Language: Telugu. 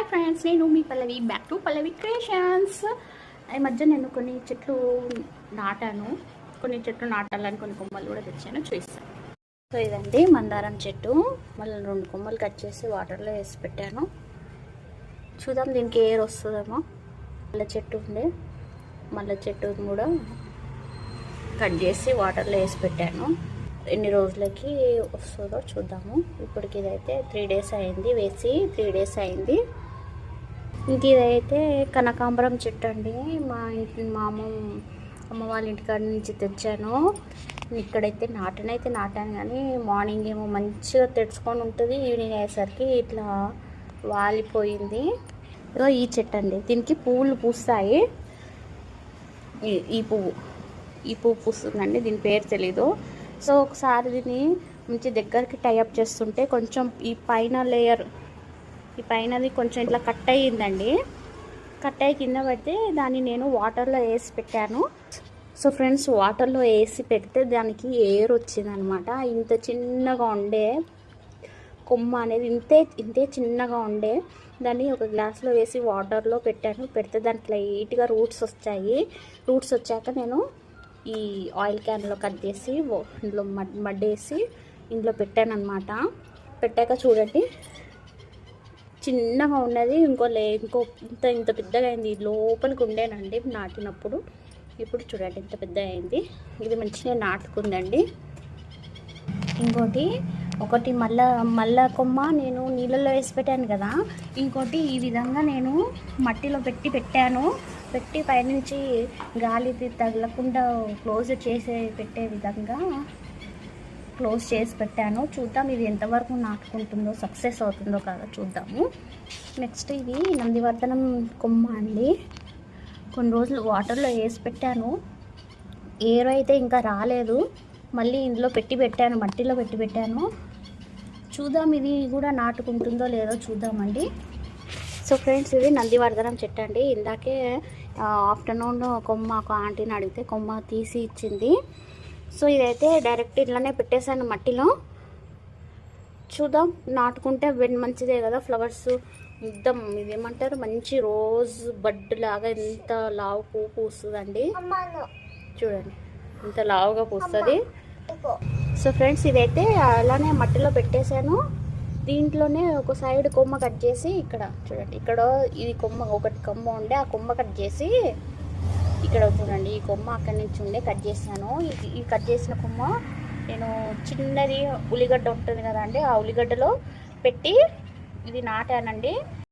ఫ్రెండ్స్, నేను మీ Pallavi. Back to Pallavi creations. ఈ మధ్య నేను కొన్ని చెట్లు నాటాను. కొన్ని చెట్లు నాటాలని కొన్ని కొమ్మలు కూడా తెచ్చాను, చూపిస్తాను. సో ఇదండి మందారం చెట్టు. మళ్ళీ 2 కొమ్మలు కట్ చేసి వాటర్లో వేసి పెట్టాను. చూద్దాం దీనికి ఎయిర్ వస్తుందేమో. మల్లె చెట్టు ఉండే మల్లె చెట్టు కూడా కట్ చేసి వాటర్లో వేసి పెట్టాను. ఎన్ని రోజులకి వస్తుందో చూద్దాము. ఇప్పటికి ఇదైతే 3 days అయింది, వేసి 3 days అయింది. ఇంక ఇదైతే కనకాంబరం చెట్టు అండి. మా అమ్మ వాళ్ళ ఇంటికాడ నుంచి తెచ్చాను. ఇక్కడైతే నాటాను కానీ మార్నింగ్ ఏమో మంచిగా తెచ్చుకొని ఉంటుంది, ఈవినింగ్ అయ్యేసరికి ఇట్లా వాలిపోయింది. ఇదో ఈ చెట్టు అండి, దీనికి పువ్వులు పూస్తాయి. ఈ పువ్వు పూస్తుందండి, దీని పేరు తెలీదు. సో ఒకసారి దీన్ని మంచి దగ్గరికి టైఅప్ చేస్తుంటే కొంచెం ఈ పైనది కొంచెం ఇట్లా కట్ అయ్యిందండి. కట్ అయ్యి కింద పడితే దాన్ని నేను వాటర్లో వేసి పెట్టాను. సో ఫ్రెండ్స్, వాటర్లో వేసి పెడితే దానికి ఎయిర్ వచ్చిందనమాట. ఇంత చిన్నగా ఉండే కొమ్మ అనేది ఇంతే చిన్నగా ఉండే దాన్ని ఒక గ్లాస్లో వేసి వాటర్లో పెడితే దానికి లైట్గా రూట్స్ వచ్చాయి. రూట్స్ వచ్చాక నేను ఈ ఆయిల్ క్యాన్లో కట్ చేసి ఇందులో మడ్డేసి ఇందులో పెట్టాను అనమాట. పెట్టాక చూడండి చిన్నగా ఉన్నది, ఇంకో ఇంత పెద్దగా అయింది. లోపలికి ఉండేనండి నాటినప్పుడు. ఇప్పుడు చూడండి ఇంత పెద్దగా అయింది. ఇది మంచిగా నాటుకుందండి. ఒకటి మల్ల కొమ్మ నేను నీళ్ళల్లో వేసి పెట్టాను కదా. ఇంకోటి ఈ విధంగా నేను మట్టిలో పెట్టాను. పైనుంచి గాలి తగలకుండా క్లోజ్ పెట్టే విధంగా క్లోజ్ చేసి పెట్టాను. చూద్దాం ఇది ఎంతవరకు నాటుకుంటుందో, సక్సెస్ అవుతుందో కాదో చూద్దాము. నెక్స్ట్ ఇది నందివర్ధనం కొమ్మ అండి. కొన్ని రోజులు వాటర్లో వేసి పెట్టాను. ఎయిర్ అయితే ఇంకా రాలేదు. మళ్ళీ ఇందులో పెట్టాను, మట్టిలో పెట్టాను. చూద్దాం ఇది కూడా నాటుకుంటుందో లేదో చూద్దామండి. సో ఫ్రెండ్స్, ఇది నందివర్ధనం చెట్టు అండి. ఇందాకే ఆఫ్టర్నూన్ కొమ్మ ఒక ఆంటీని అడిగితే కొమ్మ తీసి ఇచ్చింది. సో ఇదైతే డైరెక్ట్ ఇట్లానే పెట్టేశాను మట్టిలో. చూద్దాం నాటుకుంటే మంచిదే కదా. ఫ్లవర్స్ మొత్తం ఇదేమంటారు, మంచి రోజ్ బడ్ లాగా ఎంత లావు పువ్వు పూస్తుందండి. చూడండి ఇంత లావుగా పూస్తుంది. సో ఫ్రెండ్స్, ఇదైతే అలానే మట్టిలో పెట్టేశాను. దీంట్లోనే ఒక సైడ్ కొమ్మ కట్ చేసి ఇక్కడ చూడండి, ఇక్కడ ఇది ఒకటి కొమ్మ ఉండే, ఆ కొమ్మ కట్ చేసి ఇక్కడ చూడండి ఈ కొమ్మ అక్కడి నుంచి ఉండే కట్ చేశాను. ఈ కట్ చేసిన కొమ్మ నేను చిన్నది ఉల్లిగడ్డ ఉంటుంది కదా అండి, ఆ ఉల్లిగడ్డలో పెట్టి ఇది నాటానండి.